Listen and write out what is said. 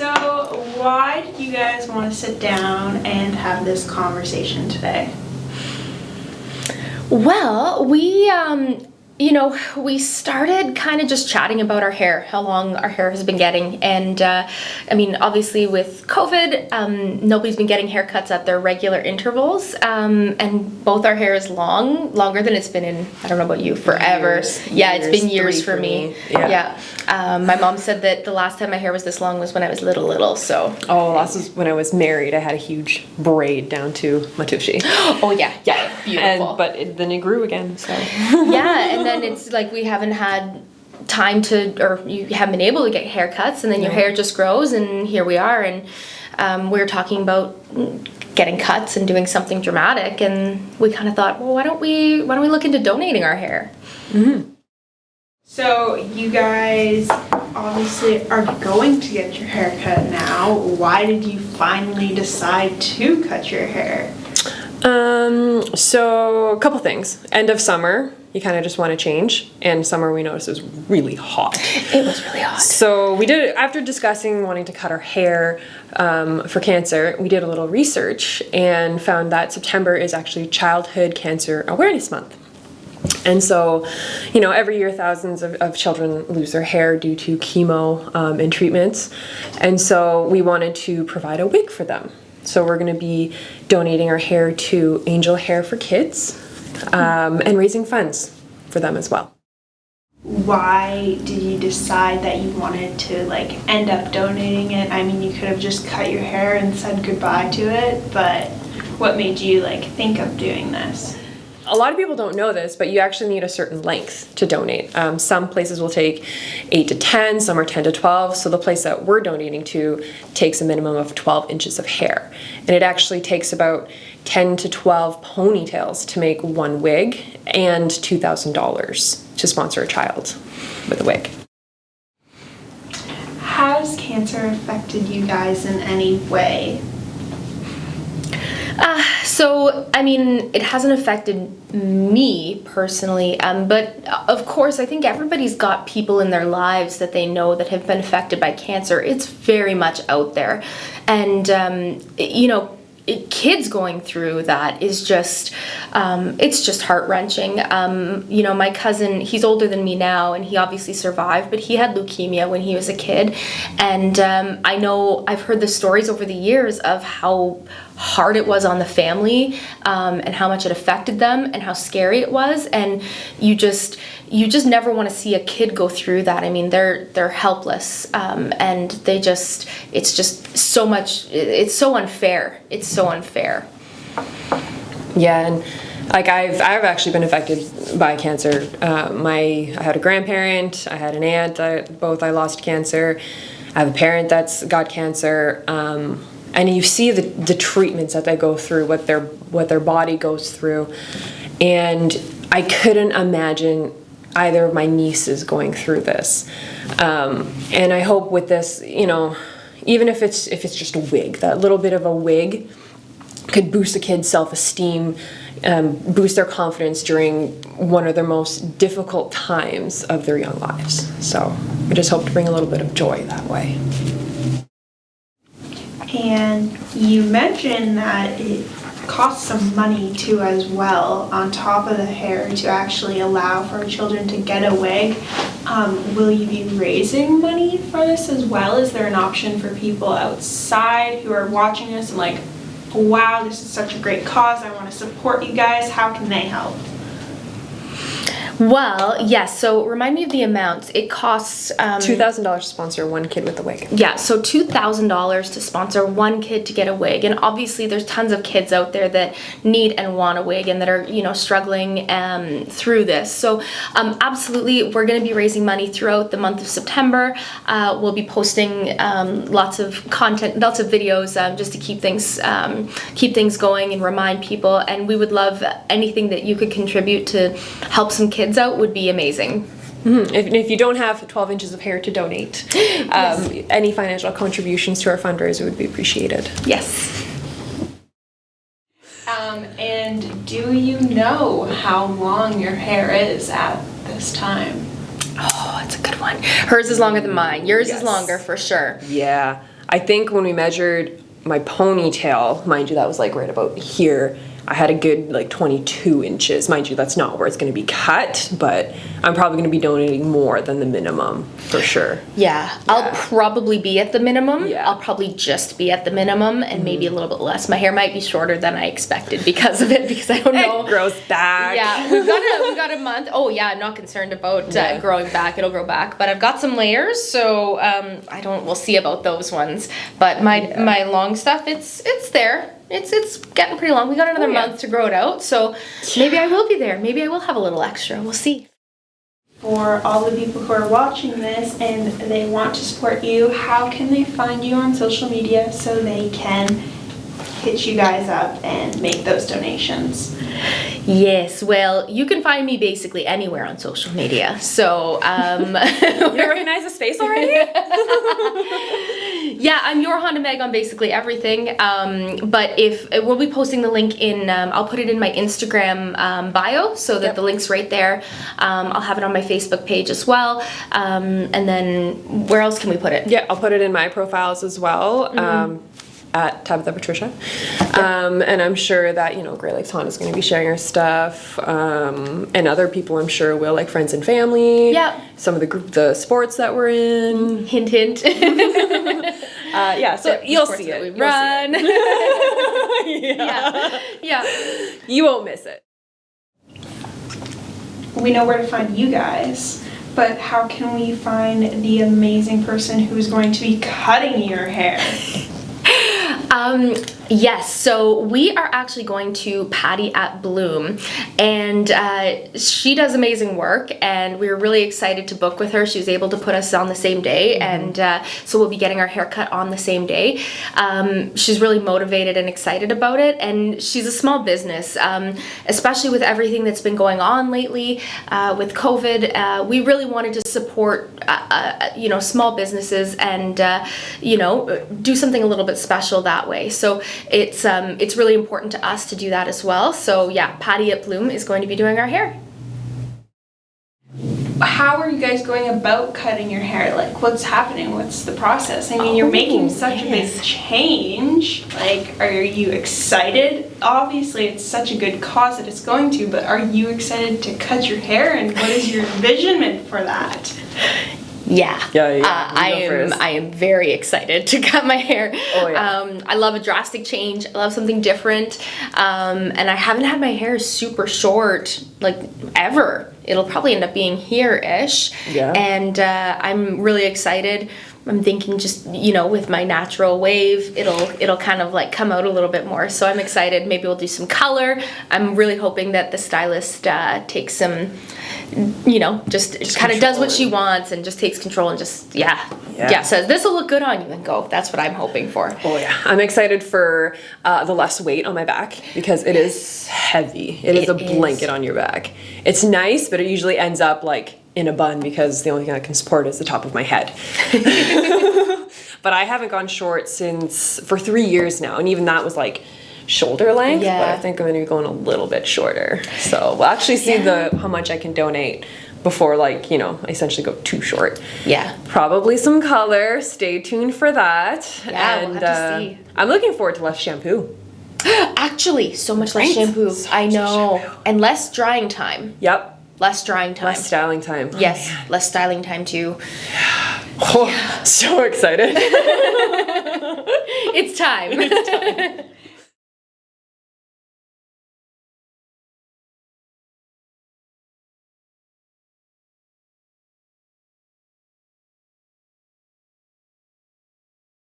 So why did you guys want to sit down and have this conversation today? Well, we started kind of just chatting about our hair, how long our hair has been getting. And obviously with COVID, nobody's been getting haircuts at their regular intervals. And both our hair is longer than it's been in, I don't know about you, forever. It's been years for me. Yeah. My mom said that the last time my hair was this long was when I was little, so. Oh, last was when I was married. I had a huge braid down to my tushy. Oh, yeah, beautiful. Then it grew again, so. Yeah, and then it's like we haven't had time or you haven't been able to get haircuts, and then your hair just grows, and here we are. And we were talking about getting cuts and doing something dramatic, and we kind of thought, well, why don't we look into donating our hair? Mm-hmm. So you guys obviously are going to get your hair cut now. Why did you finally decide to cut your hair? So a couple things. End of summer, you kind of just want to change. And summer we noticed it was really hot. It was really hot. So we did, after discussing wanting to cut our hair for cancer, we did a little research and found that September is actually Childhood Cancer Awareness Month. And so, every year thousands of children lose their hair due to chemo and treatments. And so we wanted to provide a wig for them. So we're going to be donating our hair to Angel Hair for Kids and raising funds for them as well. Why did you decide that you wanted to end up donating it? I mean, you could have just cut your hair and said goodbye to it, but what made you think of doing this? A lot of people don't know this, but you actually need a certain length to donate. Some places will take 8 to 10, some are 10 to 12. So the place that we're donating to takes a minimum of 12 inches of hair. And it actually takes about 10 to 12 ponytails to make one wig and $2,000 to sponsor a child with a wig. Has cancer affected you guys in any way? It hasn't affected me personally, but of course, I think everybody's got people in their lives that they know that have been affected by cancer. It's very much out there. And, kids going through that is just, it's just heart-wrenching. My cousin, he's older than me now, and he obviously survived, but he had leukemia when he was a kid. And I've heard the stories over the years of how hard it was on the family, and how much it affected them and how scary it was. And you just never want to see a kid go through that. I mean, they're helpless, and it's just so much, it's so unfair. It's so unfair. Yeah, and I've actually been affected by cancer. I had a grandparent, I had an aunt, both I lost cancer. I have a parent that's got cancer. And you see the treatments that they go through, what their body goes through. And I couldn't imagine either of my nieces going through this. And I hope with this, even if it's just a wig, that little bit of a wig could boost a kid's self-esteem, boost their confidence during one of their most difficult times of their young lives. So I just hope to bring a little bit of joy that way. And you mentioned that it costs some money too as well on top of the hair to actually allow for children to get a wig. Will you be raising money for this as well? Is there an option for people outside who are watching this and wow, this is such a great cause, I want to support you guys? How can they help? Well, yes, so remind me of the amounts. It costs... $2,000 to sponsor one kid with a wig. Yeah, so $2,000 to sponsor one kid to get a wig. And obviously there's tons of kids out there that need and want a wig and that are, struggling through this. So absolutely, we're going to be raising money throughout the month of September. We'll be posting lots of content, lots of videos just to keep things going and remind people. And we would love anything that you could contribute to help some kids out would be amazing. Mm-hmm. If you don't have 12 inches of hair to donate, yes. Any financial contributions to our fundraiser would be appreciated. Yes. And do you know how long your hair is at this time? Oh, that's a good one. Hers is longer than mine. Yours is longer for sure. Yeah. I think when we measured my ponytail, mind you, that was like right about here, I had a good like 22 inches. Mind you, that's not where it's going to be cut, but I'm probably going to be donating more than the minimum for sure. Yeah, I'll probably be at the minimum. Yeah. I'll probably just be at the minimum and maybe a little bit less. My hair might be shorter than I expected because of it, because I don't know. It grows back. Yeah, we've got a month. Oh yeah, I'm not concerned about growing back. It'll grow back, but I've got some layers, so we'll see about those ones. But my long stuff, it's there. It's getting pretty long. We got another month to grow it out, so maybe I will be there. Maybe I will have a little extra. We'll see. For all the people who are watching this and they want to support you, how can they find you on social media so they can hit you guys up and make those donations? Yes, well, you can find me basically anywhere on social media. So, You recognize the space already? yeah, I'm your Honda Meg on basically everything. But if we'll be posting the link in, I'll put it in my Instagram bio so that the link's right there. I'll have it on my Facebook page as well. And then where else can we put it? Yeah, I'll put it in my profiles as well. At Tabitha Patricia. And I'm sure that, Great Lakes Honda is going to be sharing our stuff. And other people I'm sure will, like friends and family. Yeah. Some of the sports that we're in. Hint, hint. So you'll see it. We run. Yeah. You won't miss it. We know where to find you guys, but how can we find the amazing person who's going to be cutting your hair? Yes, so we are actually going to Patty at Bloom, and she does amazing work, and we were really excited to book with her. She was able to put us on the same day, and so we'll be getting our hair cut on the same day. She's really motivated and excited about it, and she's a small business, especially with everything that's been going on lately with COVID. We really wanted to support, small businesses and, do something a little bit special that way. So it's really important to us to do that as well. So yeah, Patty at Bloom is going to be doing our hair. How are you guys going about cutting your hair? Like, what's happening? What's the process? I mean, you're making such a big change. Like, are you excited? Obviously, it's such a good cause that it's going to, but are you excited to cut your hair, and what is your envisionment for that? Yeah. I am very excited to cut my hair. Oh, yeah. I love a drastic change. I love something different. And I haven't had my hair super short, like, ever. It'll probably end up being here-ish. Yeah. And I'm really excited. I'm thinking just, with my natural wave, it'll kind of like come out a little bit more. So I'm excited. Maybe we'll do some color. I'm really hoping that the stylist takes some, just kind of does what she wants and just takes control and just, says, this will look good on you, and go. That's what I'm hoping for. Oh yeah. I'm excited for the less weight on my back because it is heavy. It is a blanket on your back. It's nice, but it usually ends up like in a bun because the only thing I can support is the top of my head. But I haven't gone short for 3 years now, and even that was like shoulder length. Yeah. But I think I'm going to be going a little bit shorter. So we'll actually see how much I can donate before I essentially go too short. Yeah. Probably some color. Stay tuned for that. Yeah, and we'll have to see. I'm looking forward to less shampoo. Actually, so much less shampoo. I know. And less drying time. Yep. Less drying time. Less styling time. Yes, Oh, less styling time too. Oh, so excited. It's time.